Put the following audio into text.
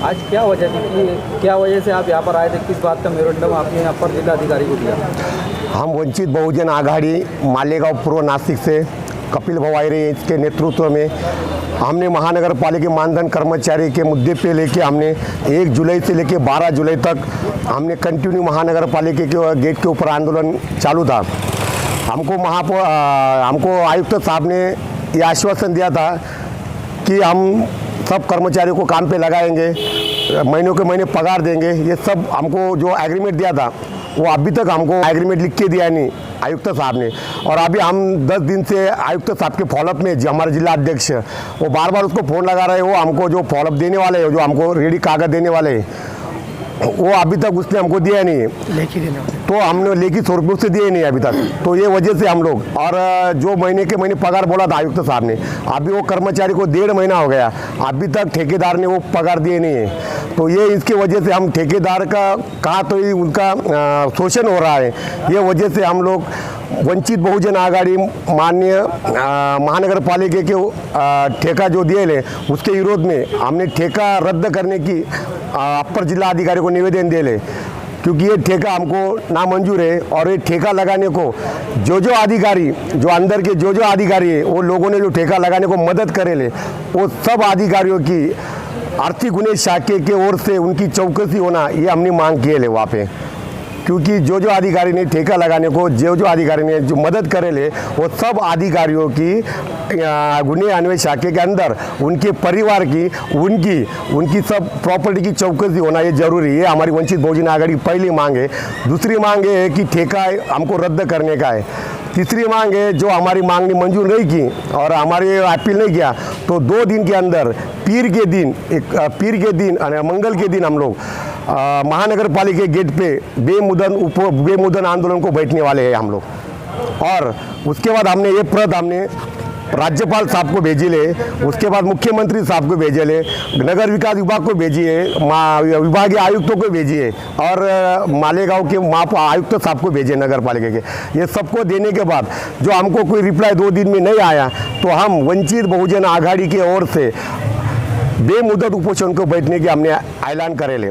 आज क्या वजह थी कि क्या वजह से आप यहाँ पर आए थे, किस बात का मेमोरेंडम आपने अपर जिलाधिकारी को दिया? हम वंचित बहुजन आघाड़ी मालेगांव पूर्व नासिक से कपिल भवाईरे के नेतृत्व में हमने महानगर पालिका मानधन कर्मचारी के मुद्दे पे लेके हमने 1 जुलाई से लेके 12 जुलाई तक हमने कंटिन्यू महानगर पालिका के गेट के ऊपर आंदोलन चालू था। हमको आयुक्त साहब ने ये आश्वासन दिया था कि हम सब कर्मचारियों को काम पे लगाएंगे, महीनों के महीने पगार देंगे। ये सब हमको जो एग्रीमेंट दिया था वो अभी तक हमको एग्रीमेंट लिख के दिया नहीं आयुक्त साहब ने। और अभी हम 10 दिन से आयुक्त साहब के फॉलोअप में जो हमारे जिला अध्यक्ष वो बार बार उसको फ़ोन लगा रहे हैं। वो हमको जो फॉलोअप देने वाले हैं, जो हमको रेडी कागज़ देने वाले हैं, वो अभी तक उसने हमको दिया नहीं है। तो हमने लेखी स्वरूप से दिए नहीं अभी तक। तो ये वजह से हम लोग, और जो महीने के महीने पगार बोला था आयुक्त साहब ने, अभी वो कर्मचारी को 1.5 महीना हो गया, अभी तक ठेकेदार ने वो पगार दिए नहीं है। तो ये इसके वजह से हम ठेकेदार का कहा तो ही उनका शोषण हो रहा है। ये वजह से हम लोग वंचित बहुजन आघाड़ी माननीय महानगर पालिका के ठेका जो दिए ले उसके विरोध में हमने ठेका रद्द करने की अपर जिला अधिकारी को निवेदन दे ले, क्योंकि ये ठेका हमको नामंजूर है। और ये ठेका लगाने को जो अधिकारी, जो अंदर के जो अधिकारी है, वो लोगों ने जो ठेका लगाने को मदद करे ले, वो सब अधिकारियों की आर्थिक गुने शाखे के ओर से उनकी चौकसी होना, ये हमने मांग किए ले वहाँ पे। क्योंकि जो अधिकारी ने ठेका लगाने को, जो अधिकारी ने जो मदद करे ले, वो सब अधिकारियों की गुने अन्वय शाखे के अंदर उनके परिवार की, उनकी सब प्रॉपर्टी की चौकसी होना ये जरूरी है। हमारी वंचित बहुजन आघाड़ी की पहली मांग है। दूसरी मांग है कि ठेका हमको रद्द करने का है। तीसरी मांग है, जो हमारी मांग ने मंजूर नहीं की और हमारे अपील नहीं किया, तो 2 दिन के अंदर पीर के दिन और मंगल के दिन हम लोग महानगर पालिका गेट पे बेमुदन आंदोलन को बैठने वाले हैं हम लोग। और उसके बाद हमने ये प्रत हमने राज्यपाल साहब को भेजी ले, उसके बाद मुख्यमंत्री साहब को भेजे ले, नगर विकास विभाग को भेजी है, विभागीय आयुक्तों को भेजी है, और मालेगांव के आयुक्त साहब को भेजे नगर पालिका के। ये सबको देने के बाद जो हमको कोई रिप्लाई 2 दिन में नहीं आया, तो हम वंचित बहुजन आघाड़ी की ओर से बेमुदत उपोषण को बैठने की हमने ऐलान करे ले।